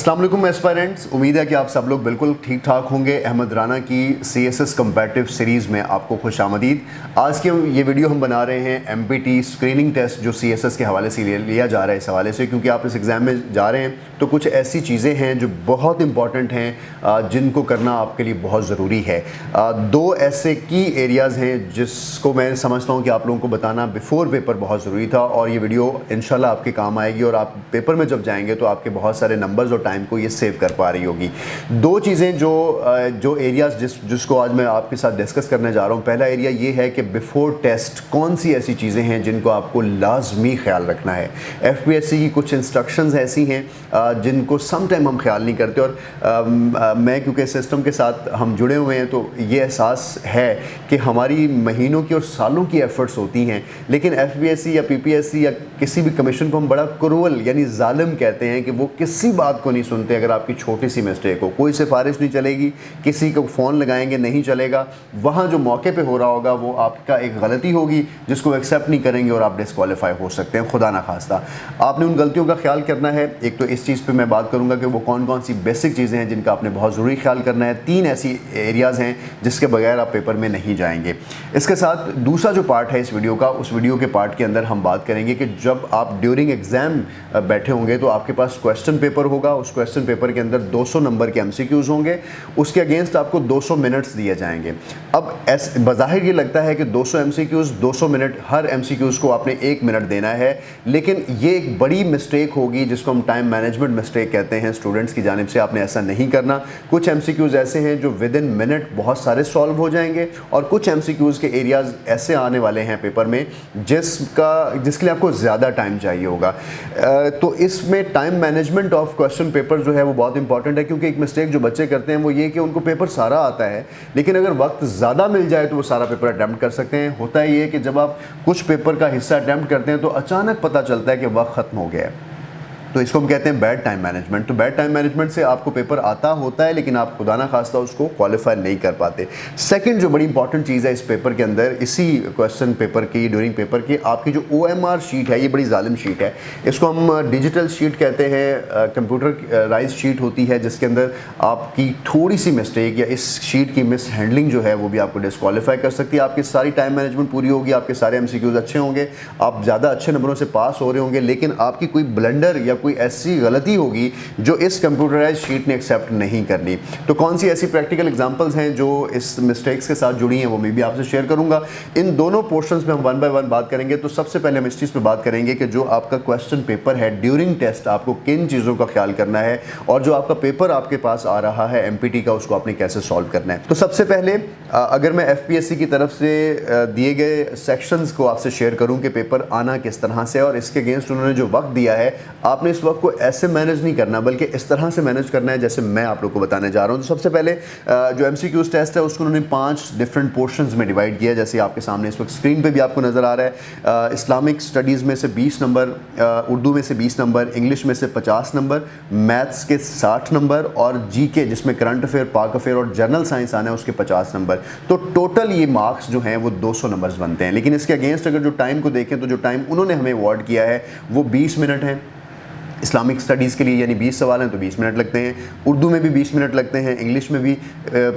अस्सलाम वालेकुम एस्पायरेंट्स, उम्मीद है कि आप सब लोग बिल्कुल ठीक ठाक होंगे। अहमद राना की CSS कंपैरेटिव सीरीज़ में आपको खुशामदीद। आज के ये वीडियो हम बना रहे हैं MPT स्क्रीनिंग टेस्ट जो CSS के हवाले से लिया जा रहा है, इस हवाले से क्योंकि आप इस एग्ज़ाम में जा रहे हैं तो कुछ ऐसी चीज़ें हैं जो बहुत इंपॉर्टेंट हैं जिनको करना आपके लिए बहुत ज़रूरी है। दो ऐसे की एरियाज़ हैं जिसको मैं समझता हूँ कि आप लोगों को बताना बिफ़ोर पेपर बहुत ज़रूरी था और ये वीडियो इंशाल्लाह आपके काम आएगी और आप पेपर में जब जाएंगे तो आपके बहुत सारे नंबर्स और टाइम को ये सेव कर पा रही होगी। दो चीज़ें जो एरियाज़ जिसको आज मैं आपके साथ डिस्कस करने जा रहा हूँ। पहला एरिया ये है कि बिफ़ोर टेस्ट कौन सी ऐसी चीज़ें हैं जिनको आपको लाजमी ख्याल रखना है। FPSC की कुछ इंस्ट्रक्शंस ऐसी हैं जिनको सम टाइम हम ख्याल नहीं करते और मैं क्योंकि सिस्टम के साथ हम जुड़े हुए हैं तो ये एहसास है कि हमारी महीनों की और सालों की एफ़र्ट्स होती हैं, लेकिन FPSC या PPSC या किसी भी कमीशन को हम बड़ा क्रूअल यानी जालिम कहते हैं कि वो किसी बात को नहीं सुनते। अगर आपकी छोटी सी मिस्टेक हो, कोई सिफारिश नहीं चलेगी, किसी को फ़ोन लगाएंगे नहीं चलेगा। वहाँ जो मौके पे हो रहा होगा वो आपका एक गलती होगी जिसको एक्सेप्ट नहीं करेंगे और आप डिस्क्वालीफाई हो सकते हैं, खुदा ना खास्ता। आपने उन गलतियों का ख्याल करना है। एक तो इस चीज़ पे मैं बात करूँगा कि वो कौन कौन सी बेसिक चीज़ें हैं जिनका आपने बहुत ज़रूरी ख्याल करना है। 3 ऐसी एरियाज़ हैं जिसके बगैर आप पेपर में नहीं जाएंगे। इसके साथ दूसरा जो पार्ट है इस वीडियो का, उस वीडियो के पार्ट के अंदर हम बात करेंगे कि जब आप ड्यूरिंग एग्ज़ाम बैठे होंगे तो आपके पास क्वेश्चन पेपर होगा। उस क्वेश्चन पेपर के अंदर 200 नंबर के MCQs होंगे, उसके अगेंस्ट आपको 200 मिनट्स दिए जाएंगे। अब बज़ाहिर ये लगता है कि 200 MCQs 200 मिनट, हर MCQs को आपने 1 मिनट देना है, लेकिन ये एक बड़ी मिस्टेक होगी जिसको हम टाइम मैनेजमेंट मिस्टेक कहते हैं। स्टूडेंट्स की जानिब से आपने ऐसा नहीं करना। कुछ MCQs ऐसे हैं जो विद इन मिनट बहुत सारे सॉल्व हो जाएंगे और कुछ MCQs के एरियाज़ ऐसे आने वाले हैं पेपर में जिसके लिए आपको ज़्यादा टाइम चाहिए होगा। तो इसमें time management of question paper जो है वो बहुत इंपॉर्टेंट है, क्योंकि एक मिस्टेक जो बच्चे करते हैं वो ये कि उनको पेपर सारा आता है, लेकिन अगर वक्त ज़्यादा मिल जाए तो वो सारा पेपर अटैम्प्ट कर सकते हैं। होता है ये कि जब आप कुछ पेपर का हिस्सा अटैम्प्ट करते हैं तो अचानक पता चलता है कि वक्त ख़त्म हो गया है, तो इसको हम कहते हैं बैड टाइम मैनेजमेंट। तो बैड टाइम मैनेजमेंट से आपको पेपर आता होता है लेकिन आप खुदा ना खास्ता उसको क्वालिफाई नहीं कर पाते। सेकंड जो बड़ी इंपॉर्टेंट चीज़ है इस पेपर के अंदर, इसी क्वेश्चन पेपर की ड्यूरिंग पेपर की, आपकी जो OMR शीट है ये बड़ी जालिम शीट है। इसको हम डिजिटल शीट कहते हैं, कंप्यूटराइज शीट होती है जिसके अंदर आपकी थोड़ी सी मिस्टेक या इस शीट की मिस हैंडलिंग जो है वो भी आपको डिस्क्वालीफाई कर सकती है। आपकी सारी टाइम मैनेजमेंट पूरी होगी, आपके सारे MCQs अच्छे होंगे, आप ज़्यादा अच्छे नंबरों से पास हो रहे होंगे, लेकिन आपकी कोई ब्लंडर या कोई ऐसी गलती होगी जो इस कंप्यूटराइज शीट ने एक्सेप्ट नहीं करनी। तो कौन सी ऐसी प्रैक्टिकल एग्जांपल्स हैं जो इस मिस्टेक्स के साथ जुड़ी हैं वो मैं भी आपसे शेयर करूंगा। इन दोनों पोर्शंस में हम 1 बाय 1 बात करेंगे। तो सबसे पहले हम इस चीज़ पे बात करेंगे कि जो आपका क्वेश्चन पेपर है ड्यूरिंग टेस्ट आपको किन चीज़ों का ख्याल करना है और जो आपका पेपर आपके पास आ रहा है MPT का, उसको आपने कैसे सॉल्व करना है। तो सबसे पहले अगर मैं FPSC की तरफ से दिए गए सेक्शंस को आपसे शेयर करूं कि पेपर आना किस तरह से और इसके अगेंस्ट उन्होंने जो वक्त दिया है, आपने इस वक्त को ऐसे मैनेज नहीं करना बल्कि इस तरह से मैनेज करना है जैसे मैं आप लोग को बताने जा रहा हूं। तो सबसे पहले जो MCQs टेस्ट है उसको उन्होंने 5 डिफरेंट पोर्शंस में डिवाइड किया, जैसे आपके सामने इस वक्त स्क्रीन पे भी आपको नज़र आ रहा है। इस्लामिक स्टडीज़ में से 20 नंबर, उर्दू में से 20 नंबर, इंग्लिश में से 50 नंबर, मैथ्स के 60 नंबर और GK जिसमें करंट अफेयर, पाक अफेयर और जनरल साइंस आना है उसके 50 नंबर। तो टोटल ये मार्क्स जो हैं वो 200 नंबर्स बनते हैं। लेकिन इसके अगेंस्ट अगर जो टाइम को देखें तो जो टाइम उन्होंने हमें अवार्ड किया है वो 20 मिनट है। इस्लामिक स्टडीज़ के लिए यानी 20 सवाल हैं तो 20 मिनट लगते हैं, उर्दू में भी 20 मिनट लगते हैं, इंग्लिश में भी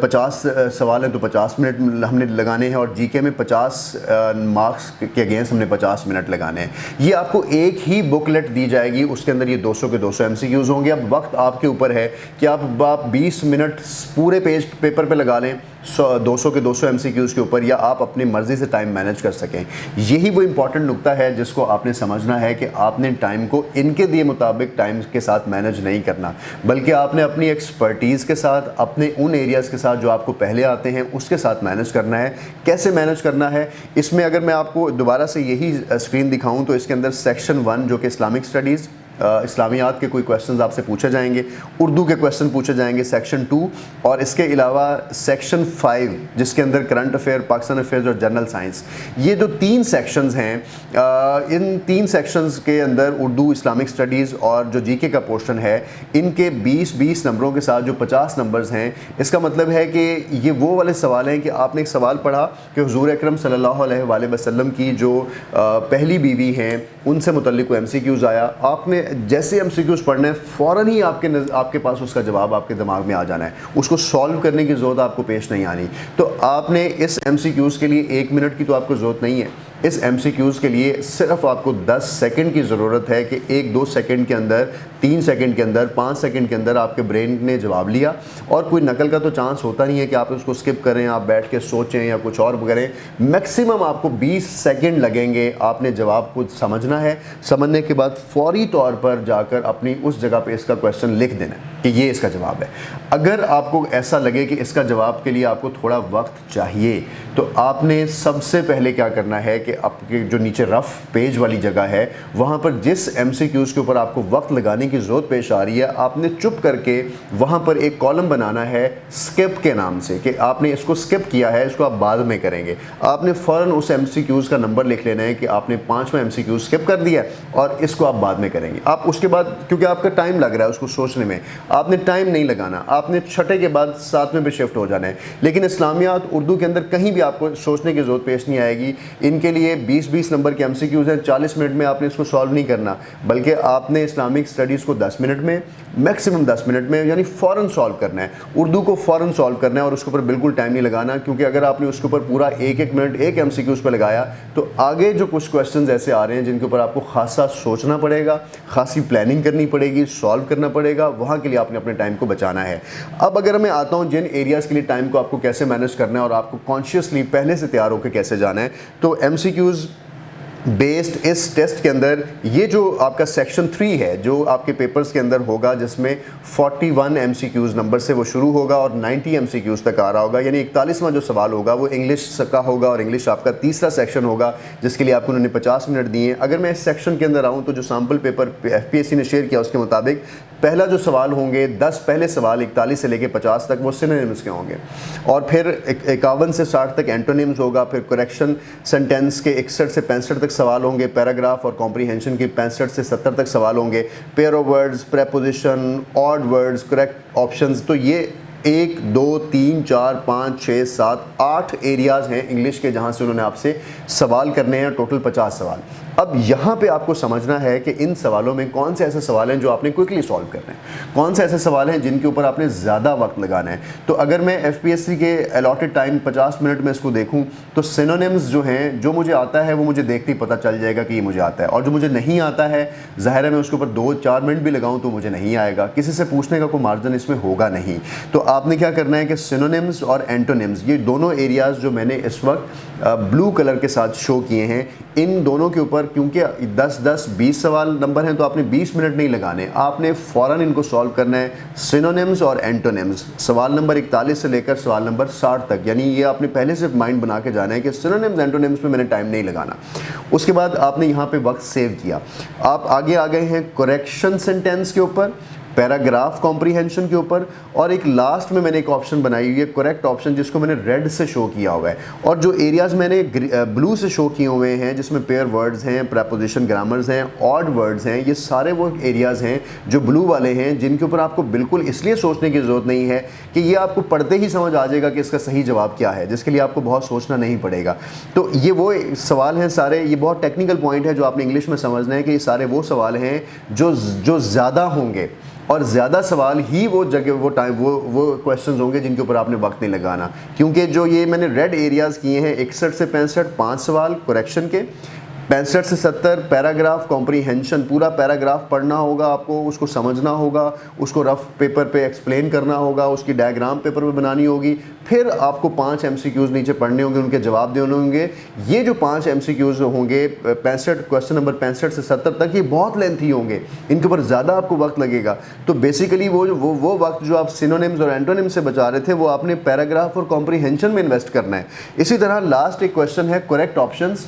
50 सवाल हैं तो 50 मिनट हमने लगाने हैं और GK में 50 मार्क्स के अगेंस्ट हमने 50 मिनट लगाने हैं। ये आपको एक ही बुकलेट दी जाएगी, उसके अंदर ये 200 के 200 MCQs होंगे। अब वक्त आपके ऊपर है कि आप 20 मिनट पूरे पेपर पे लगा लें 200 के 200 MCQs के ऊपर, या आप अपनी मर्ज़ी से टाइम मैनेज कर सकें। यही वो इंपॉर्टेंट नुक्ता है जिसको आपने समझना है कि आपने टाइम को इनके दिए मुताबिक टाइम के साथ मैनेज नहीं करना, बल्कि आपने अपनी एक्सपर्टीज़ के साथ, अपने उन एरियाज़ के साथ जो आपको पहले आते हैं उसके साथ मैनेज करना है। कैसे मैनेज करना है, इसमें अगर मैं आपको दोबारा से यही स्क्रीन दिखाऊं तो इसके अंदर सेक्शन 1 जो कि इस्लामिक स्टडीज़, इस्लामियात के कोई क्वेश्चंस आपसे पूछे जाएंगे, उर्दू के क्वेश्चन पूछे जाएंगे सेक्शन 2, और इसके अलावा सेक्शन 5 जिसके अंदर करंट अफेयर, पाकिस्तान अफेयर्स और जनरल साइंस, ये जो 3 सेक्शंस हैं, इन 3 सेक्शंस के अंदर उर्दू, इस्लामिक स्टडीज़ और जो GK का पोर्शन है, इनके 20-20 नंबरों के साथ जो 50 नंबर्स हैं, इसका मतलब है कि ये वो वाले सवाल हैं कि आपने एक सवाल पढ़ा कि हुज़ूर अकरम सल्लल्लाहु अलैहि वसल्लम की जो पहली बीवी हैं उनसे मुतल्लिक MCQs आया, आपने जैसे एमसीक्यूज पढ़ना है फ़ौरन ही आपके पास उसका जवाब आपके दिमाग में आ जाना है, उसको सॉल्व करने की ज़रूरत आपको पेश नहीं आनी। तो आपने इस एमसीक्यूज के लिए 1 मिनट की तो आपको ज़रूरत नहीं है, इस एमसीक्यूज के लिए सिर्फ आपको 10 सेकंड की ज़रूरत है कि 1-2 सेकंड के अंदर, 3 सेकंड के अंदर, 5 सेकंड के अंदर आपके ब्रेन ने जवाब लिया। और कोई नकल का तो चांस होता नहीं है कि आप उसको स्किप करें, आप बैठ के सोचें या कुछ और करें। मैक्सिमम आपको 20 सेकंड लगेंगे, आपने जवाब को समझना है, समझने के बाद फौरी तौर पर जाकर अपनी उस जगह पे इसका क्वेश्चन लिख देना है कि ये इसका जवाब है। अगर आपको ऐसा लगे कि इसका जवाब के लिए आपको थोड़ा वक्त चाहिए, तो आपने सबसे पहले क्या करना है कि आपके जो नीचे रफ पेज वाली जगह है, वहाँ पर जिस एमसीक्यूज़ के ऊपर आपको वक्त लगाने की ज़रूरत पेश आ रही है, आपने चुप करके वहाँ पर एक कॉलम बनाना है स्किप के नाम से, कि आपने इसको स्किप किया है, इसको आप बाद में करेंगे। आपने फ़ौरन उस एमसीक्यूज़ का नंबर लिख लेना है कि आपने 5वां एमसीक्यू स्किप कर दिया और इसको आप बाद में करेंगे। आप उसके बाद, क्योंकि आपका टाइम लग रहा है उसको सोचने में, आपने टाइम नहीं लगाना, आपने छठे के बाद 7वें पे शिफ्ट हो जाना है। लेकिन इस्लामियात उर्दू के अंदर कहीं भी आपको सोचने की ज़रूरत पेश नहीं आएगी। इनके लिए 20-20 नंबर के एमसीक्यूज़ हैं, 40 मिनट में आपने इसको सॉल्व नहीं करना, बल्कि आपने इस्लामिक स्टडीज़ को 10 मिनट में, मैक्सिमम 10 मिनट में, यानी फ़ौरन सॉल्व करना है। उर्दू को फ़ौरन सॉल्व करना है और उसके ऊपर बिल्कुल टाइम नहीं लगाना, क्योंकि अगर आपने उसके ऊपर पूरा 1-1 मिनट एक एमसीक्यूज़ पर लगाया तो आगे जो कुछ क्वेश्चन ऐसे आ रहे हैं जिनके ऊपर आपको खासा सोचना पड़ेगा, खासी प्लानिंग करनी पड़ेगी, सॉल्व करना पड़ेगा, वहाँ के लिए आपने अपने टाइम को बचाना है। अब अगर मैं आता हूँ जिन एरियाज़ के लिए टाइम को आपको कैसे मैनेज करना है और आपको कॉन्शियसली पहले से तैयार होकर कैसे जाना है, तो एमसीक्यूज़ बेस्ड इस टेस्ट के अंदर ये जो आपका सेक्शन 3 है, जो आपके पेपर्स के अंदर होगा, जिसमें 41 एमसीक्यूज़ नंबर से वो शुरू होगा और 90 एमसीक्यूज़ तक आ रहा होगा, यानी 41वां जो सवाल होगा वो इंग्लिश का होगा और इंग्लिश आपका तीसरा सेक्शन होगा, जिसके लिए आपको उन्होंने 50 मिनट दिए। अगर मैं इस सेक्शन के अंदर आऊँ तो जो सैम्पल पेपर एफपीएससी ने शेयर किया उसके मुताबिक पहला जो सवाल होंगे, 10 पहले सवाल 41 से लेकर 50 तक वो सिनोनिम्स के होंगे, और फिर 51 से 60 तक एंटोनिम्स होगा, फिर करेक्शन सेंटेंस के 61 से 65 तक सवाल होंगे, पैराग्राफ और कॉम्प्रीहेंशन के 65 से 70 तक सवाल होंगे, pair of words, preposition, odd words, correct options. तो ये 1, 2, 3, 4, 5, 6, 7, 8 एरियाज़ हैं इंग्लिश के जहाँ से उन्होंने आपसे सवाल करने हैं, टोटल 50 सवाल। अब यहाँ पे आपको समझना है कि इन सवालों में कौन से ऐसे सवाल हैं जो आपने क्विकली सॉल्व करने हैं, कौन से ऐसे सवाल हैं जिनके ऊपर आपने ज़्यादा वक्त लगाना है। तो अगर मैं एफपीएससी के अलॉटेड टाइम 50 मिनट में इसको देखूँ तो सिनोनिम्स जो हैं, जो मुझे आता है वो मुझे देखते ही पता चल जाएगा कि ये मुझे आता है, और जो मुझे नहीं आता है ज़ाहिर है मैं उसके ऊपर 2-4 मिनट भी लगाऊँ तो मुझे नहीं आएगा, किसी से पूछने का कोई मार्जिन इसमें होगा नहीं। तो आपने क्या करना है कि सिनोनिम्स और एंटोनिम्स, ये दोनों एरियाज़ जो मैंने इस वक्त ब्लू कलर के साथ शो किए हैं, इन दोनों के ऊपर क्योंकि 10-10, 20 सवाल नंबर हैं तो आपने 20 मिनट नहीं लगाने, आपने फ़ौरन इनको सॉल्व करना है। सिनोनिम्स और एंटोनिम्स सवाल नंबर 41 से लेकर सवाल नंबर 60 तक, यानी ये आपने पहले से माइंड बना के जाना है कि सिनोनिम्स एंटोनिम्स में मैंने टाइम नहीं लगाना। उसके बाद आपने यहाँ पे वक्त सेव किया, आप आगे आ गए हैं करेक्शन सेंटेंस के ऊपर, पैराग्राफ कॉम्प्रीहेंशन के ऊपर, और एक लास्ट में मैंने एक ऑप्शन बनाई हुई है करेक्ट ऑप्शन, जिसको मैंने रेड से शो किया हुआ है। और जो एरियाज़ मैंने ब्लू से शो किए हुए हैं, जिसमें पेयर वर्ड्स हैं, प्रेपोजिशन ग्रामर्स हैं, ऑड वर्ड्स हैं, ये सारे वो एरियाज़ हैं जो ब्लू वाले हैं, जिनके ऊपर आपको बिल्कुल इसलिए सोचने की ज़रूरत नहीं है कि ये आपको पढ़ते ही समझ आ जाएगा कि इसका सही जवाब क्या है, जिसके लिए आपको बहुत सोचना नहीं पड़ेगा। तो ये वो सवाल हैं सारे, ये बहुत टेक्निकल पॉइंट है जो आपने इंग्लिश में समझना है कि ये सारे वो सवाल हैं जो ज़्यादा होंगे, और ज़्यादा सवाल ही वो जगह, वो टाइम, वो क्वेश्चंस होंगे जिनके ऊपर आपने वक्त नहीं लगाना। क्योंकि जो ये मैंने रेड एरियाज़ किए हैं, 61 से 65 5 सवाल करेक्शन के, 65 से 70 पैराग्राफ कॉम्प्रीहेंशन, पूरा पैराग्राफ पढ़ना होगा आपको, उसको समझना होगा, उसको रफ पेपर पे एक्सप्लेन करना होगा, उसकी डायग्राम पेपर पे बनानी होगी, फिर आपको 5 एमसीक्यूज़ नीचे पढ़ने होंगे, उनके जवाब देने होंगे। ये जो 5 एमसीक्यूज़ होंगे 65 क्वेश्चन नंबर 65 से 70 तक, ये बहुत लेंथी होंगे, इनके ऊपर ज़्यादा आपको वक्त लगेगा। तो बेसिकली वो वक्त जो आप सिनोनिम्स और एंटोनिम्स से बचा रहे थे, वो आपने पैराग्राफ और कॉम्प्रीहेंशन में इन्वेस्ट करना है। इसी तरह लास्ट एक क्वेश्चन है करेक्ट ऑप्शंस,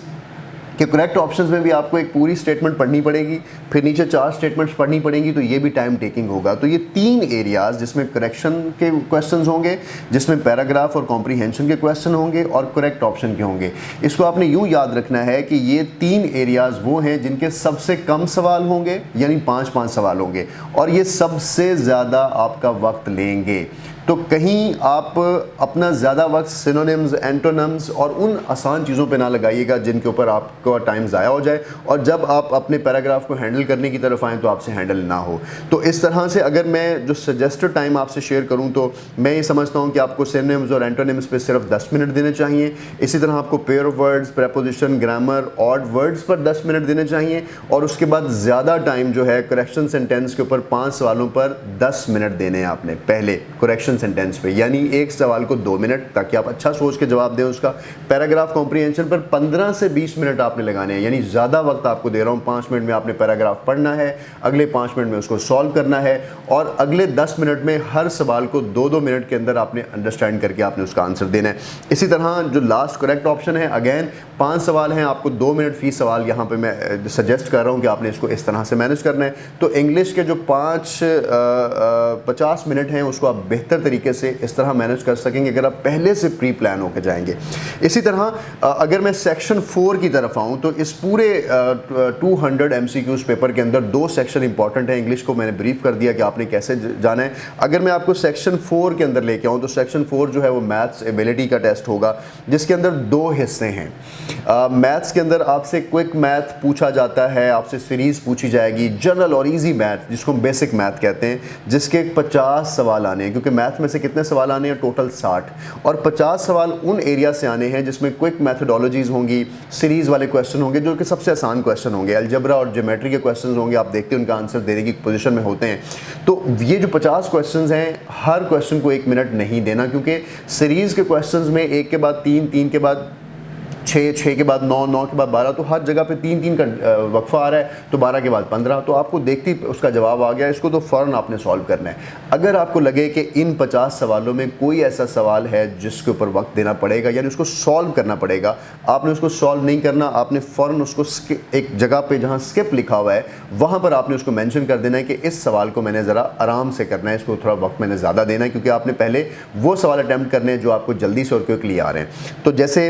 कि करेक्ट ऑप्शंस में भी आपको एक पूरी स्टेटमेंट पढ़नी पड़ेगी, फिर नीचे 4 स्टेटमेंट्स पढ़नी पड़ेंगी, तो ये भी टाइम टेकिंग होगा। तो ये 3 एरियाज़ जिसमें करेक्शन के क्वेश्चंस होंगे, जिसमें पैराग्राफ और कॉम्प्रीहेंशन के क्वेश्चन होंगे और करेक्ट ऑप्शन के होंगे। इसको आपने यूँ याद रखना है कि ये 3 एरियाज़ वो हैं जिनके सबसे कम सवाल होंगे, यानी 5-5 सवाल होंगे, और ये सबसे ज़्यादा आपका वक्त लेंगे। तो कहीं आप अपना ज़्यादा वक्त सिनोनिम्स, एंटोनिम्स और उन आसान चीज़ों पे ना लगाइएगा जिनके ऊपर आपका टाइम ज़ाया हो जाए, और जब आप अपने पैराग्राफ को हैंडल करने की तरफ आएँ तो आपसे हैंडल ना हो। तो इस तरह से अगर मैं जो सजेस्टेड टाइम आपसे शेयर करूँ तो मैं ये समझता हूँ कि आपको सिनोनिम्स और एंटोनिम्स पे सिर्फ 10 मिनट देने चाहिए। इसी तरह आपको pair of words, preposition, grammar, odd words पर 10 मिनट देने चाहिए, और उसके बाद ज़्यादा टाइम जो है करेक्शन सेंटेंस के ऊपर 5 सवालों पर 10 मिनट देने हैं आपने पहले करेक्शन सेंटेंस पे, यानी एक सवाल को 2 मिनट, ताकि आप अच्छा सोच के जवाब दें उसका। पैराग्राफ कॉम्प्रीहेंशन पर 15 से 20 मिनट आपने लगाने हैं, यानी ज़्यादा वक्त आपको दे रहा हूँ। 5 मिनट में आपने पैराग्राफ पढ़ना है, अगले 5 मिनट में उसको सॉल्व करना है, और अगले 10 मिनट में हर सवाल को 2-2 मिनट के अंदर आपने अंडरस्टैंड करके आपने उसका आंसर देना है। इसी तरह जो लास्ट करेक्ट ऑप्शन है, अगेन 5 सवाल हैं, आपको 2 मिनट फी सवाल यहाँ पे मैं सजेस्ट कर रहा हूँ कि आपने इसको इस तरह से मैनेज करना है। तो इंग्लिश के जो 50 मिनट हैं उसको आप बेहतर तरीके से इस तरह मैनेज कर सकेंगे अगर आप पहले से प्री प्लान होकर जाएंगे। इसी तरह अगर मैं सेक्शन 4 की तरफ आऊँ तो इस पूरे 200 MCQs पेपर के अंदर 2 सेक्शन इंपॉर्टेंट है। इंग्लिश को मैंने ब्रीफ कर दिया कि आपने कैसे जाना है। अगर मैं आपको सेक्शन 4 के अंदर लेके आऊँ तो सेक्शन 4 जो है वो मैथ्स एबिलिटी का टेस्ट होगा, जिसके अंदर 2 हिस्से हैं। मैथ्स के अंदर आपसे क्विक मैथ पूछा जाता है, आपसे सीरीज़ पूछी जाएगी, जनरल और इजी मैथ जिसको हम बेसिक मैथ कहते हैं, जिसके 50 सवाल आने हैं, क्योंकि मैथ में से कितने सवाल आने हैं टोटल 60, और 50 सवाल उन एरिया से आने हैं जिसमें क्विक मैथडोलॉजीज़ होंगी, सीरीज़ वाले क्वेश्चन होंगे जो कि सबसे आसान क्वेश्चन होंगे, अलजबरा और ज्योमेट्री के क्वेश्चन होंगे, आप देखते हैं उनका आंसर देने की पोजीशन में होते हैं। तो ये जो 50 क्वेश्चन हैं, हर क्वेश्चन को 1 मिनट नहीं देना, क्योंकि सीरीज़ के क्वेश्चन में 1 के बाद 3, 3 के बाद 6, 6 के बाद 9, 9 के बाद 12, तो हर जगह पे 3-3 का वक्फा आ रहा है, तो 12 के बाद 15, तो आपको देखते ही उसका जवाब आ गया, इसको तो फ़ौरन आपने सॉल्व करना है। अगर आपको लगे कि इन 50 सवालों में कोई ऐसा सवाल है जिसके ऊपर वक्त देना पड़ेगा, यानी उसको सॉल्व करना पड़ेगा, आपने उसको सॉल्व नहीं करना, आपने फ़ौरन उसको एक जगह पर जहाँ स्किप लिखा हुआ है वहाँ पर आपने उसको मैंशन कर देना है कि इस सवाल को मैंने ज़रा आराम से करना है, इसको थोड़ा वक्त मैंने ज़्यादा देना है, क्योंकि आपने पहले वो सवाल अटैम्प्ट करने हैं जो आपको जल्दी से और क्विकली आ रहे हैं। तो जैसे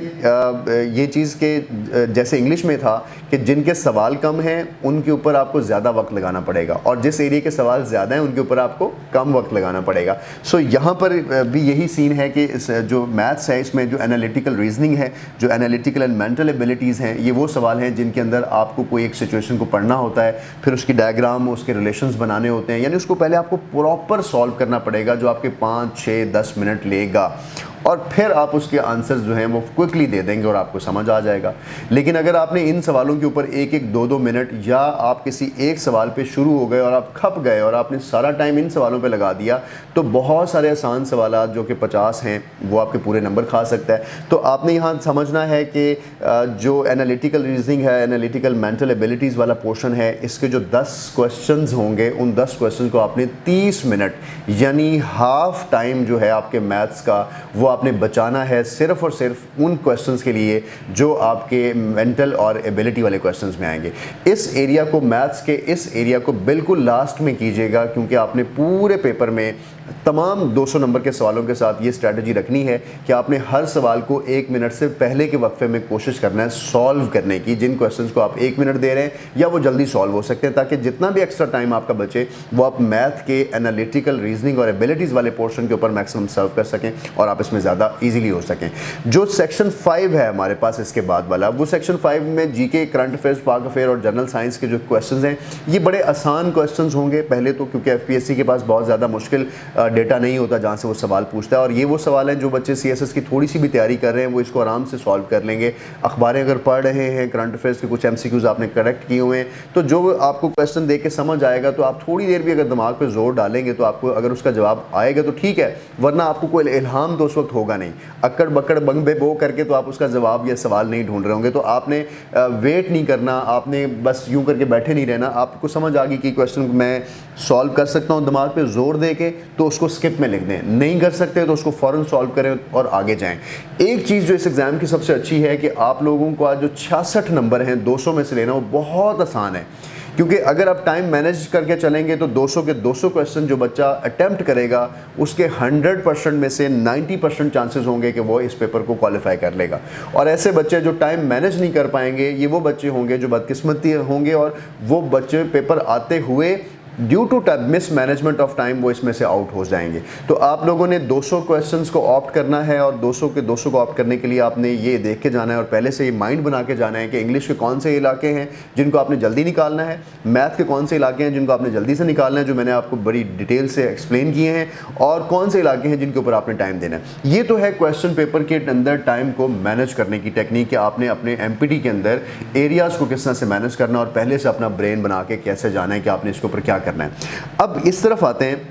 ये चीज़ के जैसे इंग्लिश में था कि जिनके सवाल कम हैं उनके ऊपर आपको ज़्यादा वक्त लगाना पड़ेगा, और जिस एरिया के सवाल ज़्यादा हैं उनके ऊपर आपको कम वक्त लगाना पड़ेगा। सो यहाँ पर भी यही सीन है कि जो मैथ्स है इसमें जो एनालिटिकल रीजनिंग है, जो एनालिटिकल एंड मेंटल एबिलिटीज़ हैं, ये वो सवाल हैं जिनके अंदर आपको कोई एक सिचुएशन को पढ़ना होता है, फिर उसकी डायग्राम, उसके रिलेशंस बनाने होते हैं, यानी उसको पहले आपको प्रॉपर सॉल्व करना पड़ेगा जो आपके 5, 6, 10 मिनट लेगा, और फिर आप उसके आंसर्स जो हैं वो क्विकली दे देंगे और आपको समझ आ जाएगा। लेकिन अगर आपने इन सवालों के ऊपर 1-1, 2-2 मिनट, या आप किसी एक सवाल पे शुरू हो गए और आप खप गए और आपने सारा टाइम इन सवालों पे लगा दिया, तो बहुत सारे आसान सवाल जो कि 50 हैं वो आपके पूरे नंबर खा सकता है। तो आपने यहाँ समझना है कि जो एनालिटिकल रीजनिंग है, एनालिटिकल मेंटल एबिलिटीज़ वाला पोर्शन है, इसके जो 10 क्वेश्चन होंगे, उन 10 क्वेश्चन को आपने 30 मिनट यानी हाफ टाइम जो है आपके मैथ्स का वो आपने बचाना है सिर्फ और सिर्फ उन क्वेश्चंस के लिए जो आपके मेंटल और एबिलिटी वाले क्वेश्चंस में आएंगे। इस एरिया को, मैथ्स के इस एरिया को बिल्कुल लास्ट में कीजिएगा, क्योंकि आपने पूरे पेपर में तमाम 200 नंबर के सवालों के साथ ये स्ट्रैटेजी रखनी है कि आपने हर सवाल को 1 मिनट से पहले के वक्फे में कोशिश करना है सॉल्व करने की, जिन क्वेश्चंस को आप 1 मिनट दे रहे हैं या वो जल्दी सॉल्व हो सकते हैं, ताकि जितना भी एक्स्ट्रा टाइम आपका बचे वो आप मैथ के एनालिटिकल रीजनिंग और एबिलिटीज़ वाले पोर्शन के ऊपर मैक्सिमम सर्व कर सकें और आप इसमें ज़्यादा ईजिली हो सकें। जो सेक्शन 5 है हमारे पास इसके बाद वाला, वो सेक्शन 5 में जीके, करंट अफेयर्स, पाक अफेयर और जनरल साइंस के जो क्वेश्चन हैं ये बड़े आसान क्वेश्चन होंगे पहले तो, क्योंकि FPSC के पास बहुत ज़्यादा मुश्किल डेटा नहीं होता जहाँ से वो सवाल पूछता है, और ये वो सवाल हैं जो बच्चे CSS की थोड़ी सी भी तैयारी कर रहे हैं वो इसको आराम से सॉल्व कर लेंगे। अखबारें अगर पढ़ रहे हैं, करंट अफेयर्स के कुछ MCQs आपने करेक्ट किए हुए हैं, तो जो आपको क्वेश्चन देख के समझ आएगा, तो आप थोड़ी देर भी अगर दिमाग पे जोर डालेंगे तो आपको अगर उसका जवाब आएगा तो ठीक है, वरना आपको कोई इल्हाम तो उस वक्त होगा नहीं। अक्कड़ बक्कड़ बंग बे बो करके तो आप उसका जवाब या सवाल नहीं ढूंढ रहे होंगे, तो आपने वेट नहीं करना, आपने बस यूं करके बैठे नहीं रहना। आपको समझ आ गई कि क्वेश्चन मैं सॉल्व कर सकता हूं दिमाग पे जोर दे के, तो उसको स्किप में लिख दें, नहीं कर सकते तो उसको फ़ौरन सॉल्व करें और आगे जाएं। एक चीज़ जो इस एग्ज़ाम की सबसे अच्छी है कि आप लोगों को आज जो 66 नंबर हैं 200 में से लेना वो बहुत आसान है, क्योंकि अगर आप टाइम मैनेज करके चलेंगे तो 200 के 200 क्वेश्चन जो बच्चा अटेम्प्ट करेगा उसके 100% में से 90% चांसेस होंगे कि वो इस पेपर को क्वालिफाई कर लेगा। और ऐसे बच्चे जो टाइम मैनेज नहीं कर पाएंगे, ये वो बच्चे होंगे जो बदकिस्मती होंगे, और वो बच्चे पेपर आते हुए due to mismanagement of time वो इसमें से आउट हो जाएंगे। तो आप लोगों ने 200 क्वेश्चंस को ऑप्ट करना है और 200 के 200 को ऑप्ट करने के लिए आपने ये देख के जाना है और पहले से ये माइंड बना के जाना है कि इंग्लिश के कौन से इलाके हैं जिनको आपने जल्दी निकालना है, मैथ के कौन से इलाके हैं जिनको आपने जल्दी से निकालना है, जो मैंने आपको बड़ी डिटेल से एक्सप्लेन किए हैं, और कौन से इलाके हैं जिनके ऊपर आपने टाइम देना है। ये तो है क्वेश्चन पेपर के अंदर टाइम को मैनेज करने की टेक्निक कि आपने अपने एमपीटी के अंदर एरियाज़ को किस तरह से मैनेज करना और पहले से अपना ब्रेन बना के कैसे जाना है कि आपने इसके ऊपर क्या करना है। अब इस तरफ आते हैं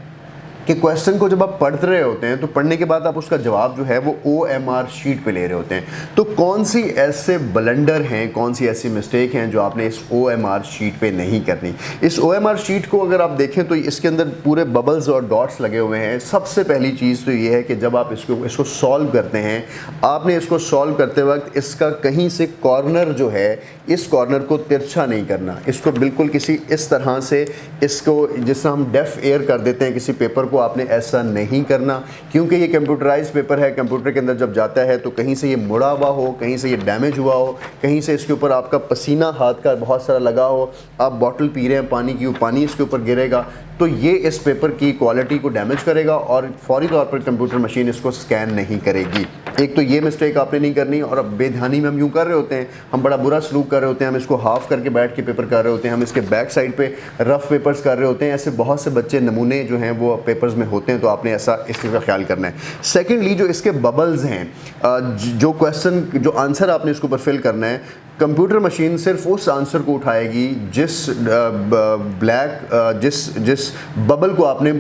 कि क्वेश्चन को जब आप पढ़ रहे होते हैं तो पढ़ने के बाद आप उसका जवाब जो है वो OMR शीट पे ले रहे होते हैं। तो कौन सी ऐसे ब्लंडर हैं, कौन सी ऐसी मिस्टेक हैं जो आपने इस OMR शीट पे नहीं करनी। इस OMR शीट को अगर आप देखें तो इसके अंदर पूरे बबल्स और डॉट्स लगे हुए हैं। सबसे पहली चीज़ तो ये है कि जब आप इसको सॉल्व करते हैं, आपने इसको सॉल्व करते वक्त इसका कहीं से कॉर्नर जो है, इस कॉर्नर को तिरछा नहीं करना। इसको बिल्कुल किसी इस तरह से, इसको जिस तरह हम डेफ एयर कर देते हैं किसी पेपर को, आपने ऐसा नहीं करना, क्योंकि ये कंप्यूटराइज पेपर है। कंप्यूटर के अंदर जब जाता है तो कहीं से ये मुड़ा हुआ हो, कहीं से ये डैमेज हुआ हो, कहीं से इसके ऊपर आपका पसीना हाथ का बहुत सारा लगा हो, आप बॉटल पी रहे हैं पानी की, पानी इसके ऊपर गिरेगा तो ये इस पेपर की क्वालिटी को डैमेज करेगा और फौरी तौर पर कंप्यूटर मशीन इसको स्कैन नहीं करेगी। एक तो ये मिस्टेक आपने नहीं करनी। और अब बेध्यानी में हम यूँ कर रहे होते हैं, हम बड़ा बुरा सलूक कर रहे होते हैं, हम इसको हाफ करके बैठ के पेपर कर रहे होते हैं, हम इसके बैक साइड पे रफ पेपर्स कर रहे होते हैं। ऐसे बहुत से बच्चे नमूने जो हैं वो पेपर्स में होते हैं, तो आपने ऐसा इस चीज़ का ख्याल करना है। सेकेंडली, जो इसके बबल्स हैं, जो क्वेश्चन जो आंसर आपने इसके ऊपर फिल करना है, कंप्यूटर मशीन सिर्फ उस आंसर को उठाएगी जिस जिस बबल को आपने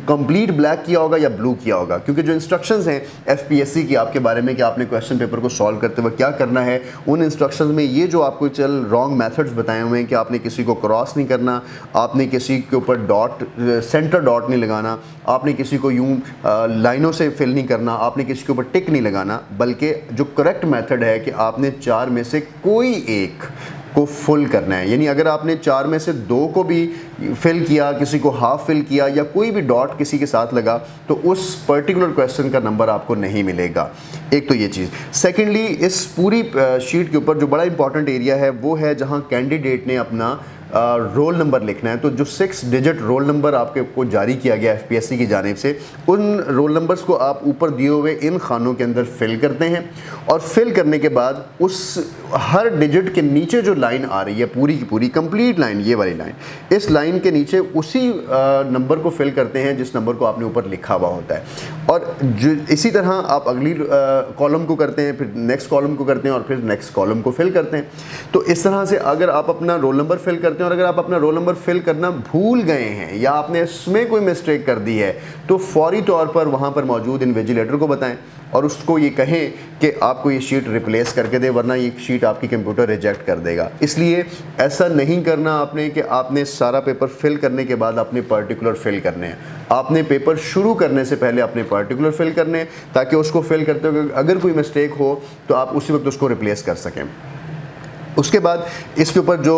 कंप्लीट ब्लैक किया होगा या ब्लू किया होगा। क्योंकि जो इंस्ट्रक्शंस हैं एफपीएससी की आपके बारे में कि आपने क्वेश्चन पेपर को सॉल्व करते हुए क्या करना है, उन इंस्ट्रक्शंस में ये जो आपको चल रॉन्ग मेथड्स बताए हुए हैं कि आपने किसी को क्रॉस नहीं करना, आपने किसी के ऊपर डॉट सेंटर डॉट नहीं लगाना, आपने किसी को यूं लाइनों से फिल नहीं करना, आपने किसी के ऊपर टिक नहीं लगाना, बल्कि जो करेक्ट मेथड है कि आपने 4 में से कोई एक को फुल करना है। यानी अगर आपने 4 में से 2 को भी फिल किया, किसी को हाफ फिल किया या कोई भी डॉट किसी के साथ लगा, तो उस पर्टिकुलर क्वेश्चन का नंबर आपको नहीं मिलेगा। एक तो ये चीज़। सेकेंडली, इस पूरी शीट के ऊपर जो बड़ा इंपॉर्टेंट एरिया है वो है जहां कैंडिडेट ने अपना रोल नंबर लिखना है। तो जो 6 डिजिट रोल नंबर आपके को जारी किया गया एफपीएससी की जानिब से, उन रोल नंबर्स को आप ऊपर दिए हुए इन खानों के अंदर फिल करते हैं और फिल करने के बाद उस हर डिजिट के नीचे जो लाइन आ रही है, पूरी की पूरी कंप्लीट लाइन, ये वाली लाइन, इस लाइन के नीचे उसी नंबर को फिल करते हैं जिस नंबर को आपने ऊपर लिखा हुआ होता है। और जो इसी तरह आप अगली कॉलम को करते हैं, फिर नेक्स्ट कॉलम को करते हैं और फिर नेक्स्ट कॉलम को फिल करते हैं। तो इस तरह से अगर आप अपना रोल नंबर फिल करते हैं और अगर आप अपना रोल नंबर फिल करना भूल गए हैं या आपने इसमें कोई मिस्टेक कर दी है, तो फौरी तौर पर वहाँ पर मौजूद इन्विजिलेटर को बताएं और उसको ये कहें कि आपको ये शीट रिप्लेस करके दे, वरना ये शीट आपकी कंप्यूटर रिजेक्ट कर देगा। इसलिए ऐसा नहीं करना आपने कि आपने सारा पेपर फिल करने के बाद अपने पर्टिकुलर फिल करने हैं। आपने पेपर शुरू करने से पहले अपने पर्टिकुलर फिल करने, ताकि उसको फिल करते हुए अगर कोई मिस्टेक हो तो आप उसी वक्त उसको रिप्लेस कर सकें। उसके बाद इसके ऊपर जो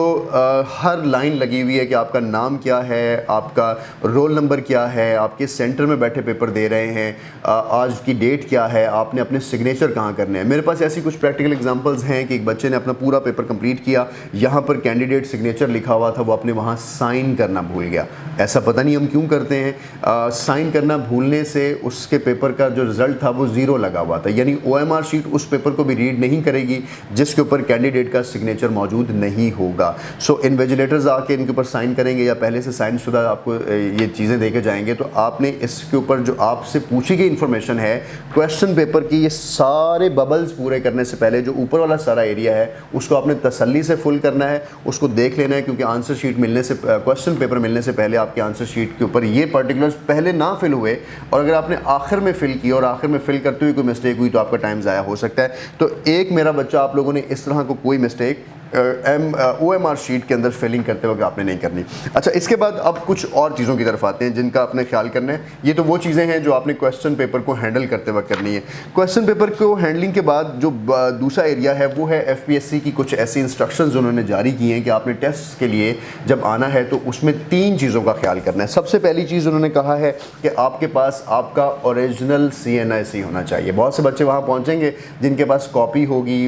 हर लाइन लगी हुई है कि आपका नाम क्या है, आपका रोल नंबर क्या है, आप किस सेंटर में बैठे पेपर दे रहे हैं, आज की डेट क्या है, आपने अपने सिग्नेचर कहाँ करने हैं। मेरे पास ऐसी कुछ प्रैक्टिकल एग्जांपल्स हैं कि एक बच्चे ने अपना पूरा पेपर कंप्लीट किया, यहाँ पर कैंडिडेट सिग्नेचर लिखा हुआ था, वो अपने वहाँ साइन करना भूल गया। ऐसा पता नहीं हम क्यों करते हैं। साइन करना भूलने से उसके पेपर का जो रिज़ल्ट था वो 0 लगा हुआ था। यानी OMR शीट उस पेपर को भी रीड नहीं करेगी जिसके ऊपर कैंडिडेट का सिग्नेचर मौजूद नहीं होगा। सो इन्विजिलेटर्स आके इनके ऊपर साइन करेंगे या पहले से साइन शुदा आपको ये चीज़ें देके जाएंगे, तो आपने इसके ऊपर जो आपसे पूछी गई इन्फॉर्मेशन है क्वेश्चन पेपर की, ये सारे बबल्स पूरे करने से पहले जो ऊपर वाला सारा एरिया है उसको आपने तसल्ली से फुल करना है, उसको देख लेना है। क्योंकि आंसर शीट मिलने से, क्वेश्चन पेपर मिलने से पहले आपके आंसर शीट के ऊपर ये पर्टिकुलर्स पहले ना फिल हुए और अगर आपने आखिर में फिल किया और आखिर में फिल करते हुए कोई मिस्टेक हुई तो आपका टाइम ज़ाया हो सकता है। तो एक मेरा बच्चा, आप लोगों ने इस तरह को कोई मिस्टेक OMR शीट के अंदर फिलिंग करते वक्त आपने नहीं करनी। अच्छा, इसके बाद अब कुछ और चीज़ों की तरफ आते हैं जिनका आपने ख्याल करना है। ये तो वो चीज़ें हैं जो आपने क्वेश्चन पेपर को हैंडल करते वक्त करनी है। क्वेश्चन पेपर को हैंडलिंग के बाद जो दूसरा एरिया है वो है एफपीएससी की कुछ ऐसी इंस्ट्रक्शंस उन्होंने जारी की हैं कि आपने टेस्ट के लिए जब आना है तो उसमें 3 चीज़ों का ख्याल करना है। सबसे पहली चीज़ उन्होंने कहा है कि आपके पास आपका ओरिजिनल CNIC होना चाहिए। बहुत से बच्चे वहाँ पहुँचेंगे जिनके पास कॉपी होगी,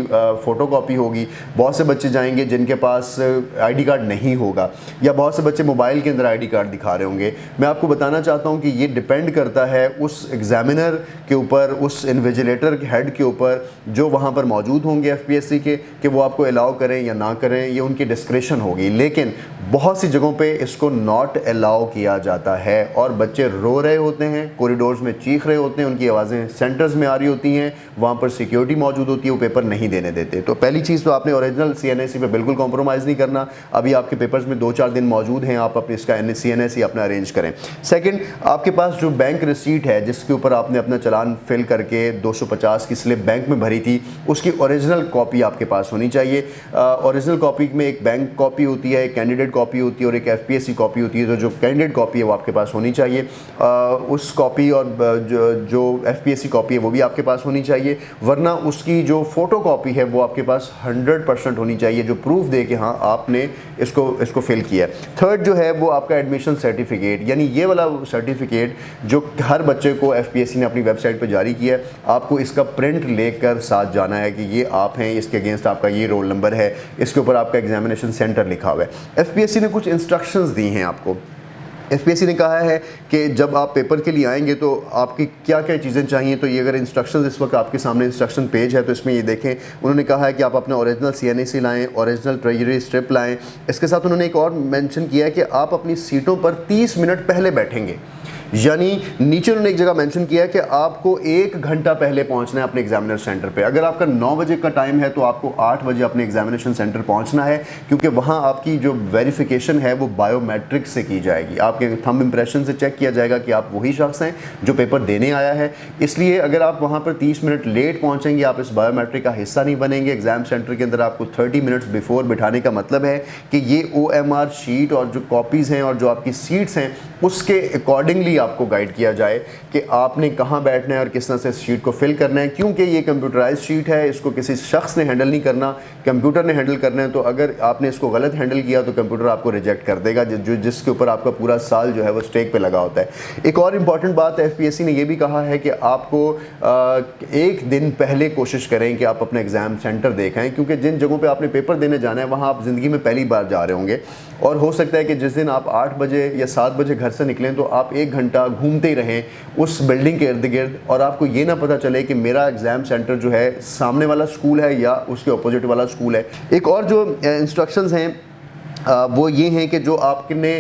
फ़ोटो कॉपी होगी, बहुत से बच्चे जाएंगे जिनके पास आईडी कार्ड नहीं होगा, या बहुत से बच्चे मोबाइल के अंदर आईडी कार्ड दिखा रहे होंगे। मैं आपको बताना चाहता हूं कि ये डिपेंड करता है उस एग्जामिनर के ऊपर, उस इन्विजिलेटर के हेड के ऊपर जो वहाँ पर मौजूद होंगे एफपीएससी के, कि वो आपको अलाउ करें या ना करें, ये उनकी डिस्क्रिप्शन होगी। लेकिन बहुत सी जगहों पे इसको नॉट अलाउ किया जाता है और बच्चे रो रहे होते हैं, कॉरिडोर्स में चीख रहे होते हैं, उनकी आवाज़ें सेंटर्स में आ रही होती हैं, वहाँ पर सिक्योरिटी मौजूद होती है, वो पेपर नहीं देने देते। तो पहली चीज़ तो आपने ओरिजिनल CNSE पे बिल्कुल कॉम्प्रोमाइज़ नहीं करना। अभी आपके पेपर्स में 2-4 दिन मौजूद हैं, आप अपने इसका CNSE अपना अरेंज करें। सेकंड, आपके पास जो बैंक रिसीट है जिसके ऊपर आपने अपना चालान फिल करके 250 की स्लिप बैंक में भरी थी, उसकी ओरिजिनल कॉपी आपके पास होनी चाहिए। ओरिजिनल कॉपी में एक बैंक कॉपी होती है, एक कैंडिडेट कॉपी होती है और एक FPSC कॉपी होती है। तो जो कैंडिडेट कॉपी है वो आपके पास होनी चाहिए, उस कॉपी और जो FPSC कॉपी है वो भी आपके पास होनी चाहिए। वरना उसकी जो फ़ोटो कॉपी है वो आपके पास 100% होनी चाहिए, जो प्रूफ दे कि हाँ आपने इसको फिल किया है। थर्ड जो है वो आपका एडमिशन सर्टिफिकेट, यानी ये वाला सर्टिफिकेट जो हर बच्चे को FPSC ने अपनी वेबसाइट पर जारी किया है, आपको इसका प्रिंट लेकर साथ जाना है कि ये आप हैं, इसके अगेंस्ट आपका ये रोल नंबर है, इसके ऊपर आपका एग्जामिनेशन सेंटर लिखा हुआ है। FPSC ने कुछ इंस्ट्रक्शंस दी हैं आपको। FPSC ने कहा है कि जब आप पेपर के लिए आएंगे तो आपकी क्या क्या चीज़ें चाहिए। तो ये अगर इंस्ट्रक्शंस इस वक्त आपके सामने इंस्ट्रक्शन पेज है तो इसमें ये देखें, उन्होंने कहा है कि आप अपना ओरिजिनल CNSE लाएं, ओरिजिनल ट्रेजरी स्ट्रिप लाएं। इसके साथ उन्होंने एक और मेंशन किया है कि आप अपनी सीटों पर 30 मिनट पहले बैठेंगे। यानी नीचे उन्होंने एक जगह मेंशन किया है कि आपको 1 घंटा पहले पहुंचना है अपने एग्जामिनेशन सेंटर पे। अगर आपका 9 बजे का टाइम है तो आपको 8 बजे अपने एग्जामिनेशन सेंटर पहुंचना है, क्योंकि वहां आपकी जो वेरिफिकेशन है वो बायोमेट्रिक से की जाएगी। आपके थंब इंप्रेशन से चेक किया जाएगा कि आप वही शख्स हैं जो पेपर देने आया है। इसलिए अगर आप वहाँ पर 30 मिनट लेट पहुँचेंगे, आप इस बायोमेट्रिक का हिस्सा नहीं बनेंगे। एग्जाम सेंटर के अंदर आपको 30 मिनट्स बिफोर बिठाने का मतलब है कि ये OMR शीट और जो कॉपीज़ हैं और जो आपकी सीट्स हैं उसके अकॉर्डिंगली आपको गाइड किया जाए कि आपने कहाँ बैठना है और किस तरह से इस शीट को फिल करना है। क्योंकि ये कंप्यूटराइज शीट है, इसको किसी शख्स ने हैंडल नहीं करना, कंप्यूटर ने हैंडल करना है। तो अगर आपने इसको गलत हैंडल किया तो कंप्यूटर आपको रिजेक्ट कर देगा, जिसके ऊपर आपका पूरा साल जो है वो स्टेक पे लगा होता है। एक और इम्पॉर्टेंट बात FPSC ने यह भी कहा है कि आपको 1 दिन पहले कोशिश करें कि आप अपना एग्ज़ाम सेंटर देखें, क्योंकि जिन जगहों पर आपने पेपर देने जाना है वहाँ आप ज़िंदगी में पहली बार जा रहे होंगे और हो सकता है कि जिस दिन आप 8 बजे या 7 बजे घर से निकलें तो आप 1 घंटा घूमते ही रहें उस बिल्डिंग के इर्द गिर्द और आपको ये ना पता चले कि मेरा एग्ज़ाम सेंटर जो है सामने वाला स्कूल है या उसके अपोजिट वाला स्कूल है। एक और जो इंस्ट्रक्शंस हैं वो ये हैं कि जो आपने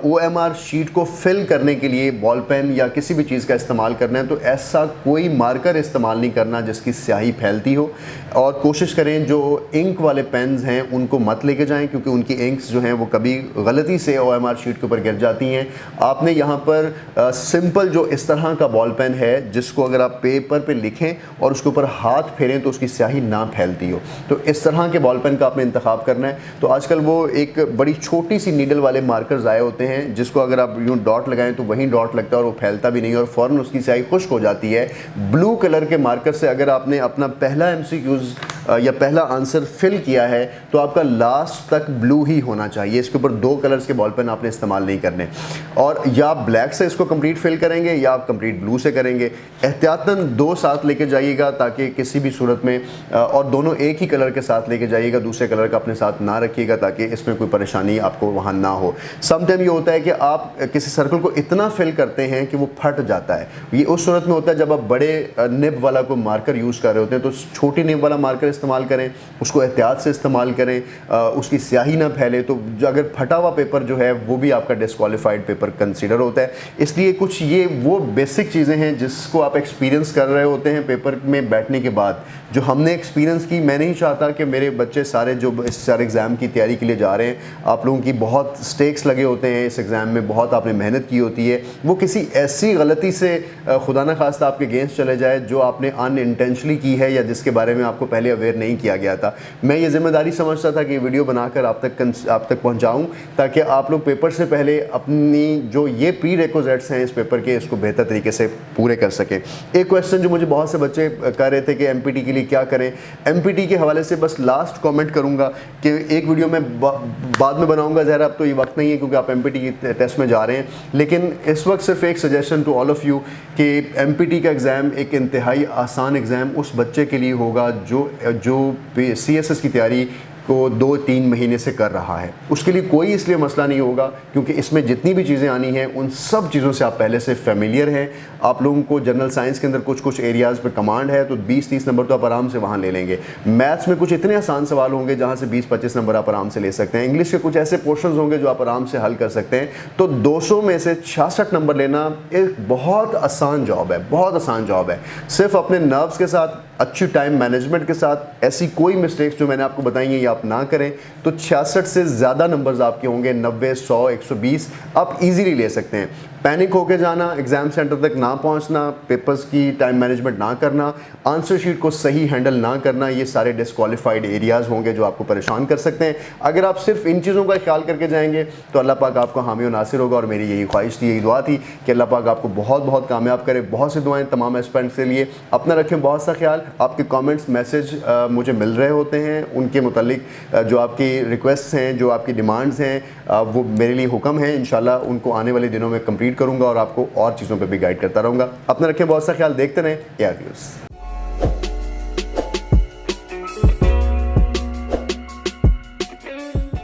OMR शीट को फिल करने के लिए बॉल पेन या किसी भी चीज़ का इस्तेमाल करना है तो ऐसा कोई मार्कर इस्तेमाल नहीं करना जिसकी स्याही फैलती हो, और कोशिश करें जो इंक वाले पेन्स हैं उनको मत लेके जाएं, क्योंकि उनकी इंक्स जो हैं वो कभी गलती से OMR शीट के ऊपर गिर जाती हैं। आपने यहाँ पर सिंपल जो इस तरह का बॉल पेन है जिसको अगर आप पेपर पे लिखें और उसके ऊपर हाथ फेरें तो उसकी स्याही ना फैलती हो, तो इस तरह के बॉल पेन का आपने इंतखाब करना है। तो आजकल वो एक बड़ी छोटी सी नीडल वाले मार्कर्स आए होते हैं जिसको अगर आप यूँ डॉट लगाएं तो वहीं डॉट लगता है और वो फैलता भी नहीं और फ़ौरन उसकी स्याही खुश्क हो जाती है। ब्लू कलर के मार्कर से अगर आपने अपना पहला MCQs या पहला आंसर फिल किया है तो आपका लास्ट तक ब्लू ही होना चाहिए। इसके ऊपर 2 कलर्स के बॉल पेन आपने इस्तेमाल नहीं करने, और या आप ब्लैक से इसको कंप्लीट फिल करेंगे या आप कंप्लीट ब्लू से करेंगे। एहतियातन 2 साथ लेके जाइएगा ताकि किसी भी सूरत में, और दोनों एक ही कलर के साथ लेके जाइएगा, दूसरे कलर का अपने साथ ना रखिएगा ताकि इसमें कोई परेशानी आपको वहाँ ना हो। समटाइम ये होता है कि आप किसी सर्कल को इतना फिल करते हैं कि वो फट जाता है। ये उस सूरत में होता है जब आप बड़े निब वाला कोई मार्कर यूज़ कर रहे होते हैं, तो छोटी निब वाला मार्कर इस्तेमाल करें, उसको एहतियात से इस्तेमाल करें, उसकी स्याही ना फैले। तो अगर फटा हुआ पेपर जो है वो भी आपका डिस्क्वालीफाइड पेपर कंसीडर होता है। इसलिए कुछ ये वो बेसिक चीज़ें हैं जिसको आप एक्सपीरियंस कर रहे होते हैं पेपर में बैठने के बाद, जो हमने एक्सपीरियंस की। मैं नहीं चाहता कि मेरे बच्चे सारे जो इस सारे एग्ज़ाम की तैयारी के लिए जा रहे हैं, आप लोगों की बहुत स्टेक्स लगे होते हैं इस एग्ज़ाम में, बहुत आपने मेहनत की होती है, वो किसी ऐसी गलती से खुदा न खास्ता आपके अगेंस्ट चले जाए जो आपने अनइंटेंशनली की है या जिसके बारे में आपको पहले अवेयर नहीं किया गया था। मैं ये ज़िम्मेदारी समझता था कि वीडियो बनाकर आप तक पहुँचाऊँ ताकि आप लोग पेपर से पहले अपनी जो ये प्री रिक्विजिट्स हैं इस पेपर के, इसको बेहतर तरीके से पूरे कर सकें। एक क्वेश्चन जो मुझे बहुत से बच्चे कर रहे थे कि MPT के लिए क्या करें, MPT के हवाले से बस लास्ट कमेंट करूंगा कि एक वीडियो में बाद में बनाऊंगा, ज़रा अब तो ये वक्त नहीं है क्योंकि आप MPT की टेस्ट में जा रहे हैं। लेकिन इस वक्त सिर्फ एक suggestion to all of you कि MPT का एग्ज़ाम एक इंतहाई आसान एग्ज़ाम उस बच्चे के लिए होगा जो CSS की तैयारी को 2-3 महीने से कर रहा है, उसके लिए कोई इसलिए मसला नहीं होगा, क्योंकि इसमें जितनी भी चीज़ें आनी हैं उन सब चीज़ों से आप पहले से फेमिलियर हैं। आप लोगों को जनरल साइंस के अंदर कुछ एरियाज़ पर कमांड है, तो 20-30 नंबर तो आप आराम से वहाँ ले लेंगे। मैथ्स में कुछ इतने आसान सवाल होंगे जहाँ से 20-25 नंबर आप आराम से ले सकते हैं। इंग्लिश के कुछ ऐसे पोर्शंस होंगे जो आप आराम से हल कर सकते हैं। तो 200 में से 66 नंबर लेना एक बहुत आसान जॉब है, बहुत आसान जॉब है। सिर्फ अपने नर्व्स के साथ, अच्छी टाइम मैनेजमेंट के साथ, ऐसी कोई मिस्टेक्स जो मैंने आपको बताई हैं ये आप ना करें, तो 66 से ज़्यादा नंबर्स आपके होंगे, 90, 100, 120 आप इजीली ले सकते हैं। पैनिक होके जाना, एग्ज़ाम सेंटर तक ना पहुंचना, पेपर्स की टाइम मैनेजमेंट ना करना, आंसर शीट को सही हैंडल ना करना, ये सारे डिस्क्वालीफाइड एरियाज़ होंगे जो आपको परेशान कर सकते हैं। अगर आप सिर्फ इन चीज़ों का ख्याल करके जाएंगे तो अल्लाह पाक आपको हामी और नासिर होगा। और मेरी यही ख्वाहिश थी, यही दुआ थी कि अल्लाह पाक आपको बहुत बहुत कामयाब करे। बहुत सी दुआएं तमाम एस्पिरेंट्स के लिए। अपना रखें बहुत सा ख्याल। आपके कमेंट्स, मैसेज मुझे मिल रहे होते हैं, उनके मुतालिक जो आपकी रिक्वेस्ट हैं, जो आपकी डिमांड्स हैं, वो मेरे लिए हुक्म है। इंशाल्लाह उनको आने वाले दिनों में कंप्लीट करूँगा और आपको और चीज़ों पर भी गाइड करता रहूँगा। अपना रखें बहुत सा ख्याल। देखते रहें एआर न्यूज़।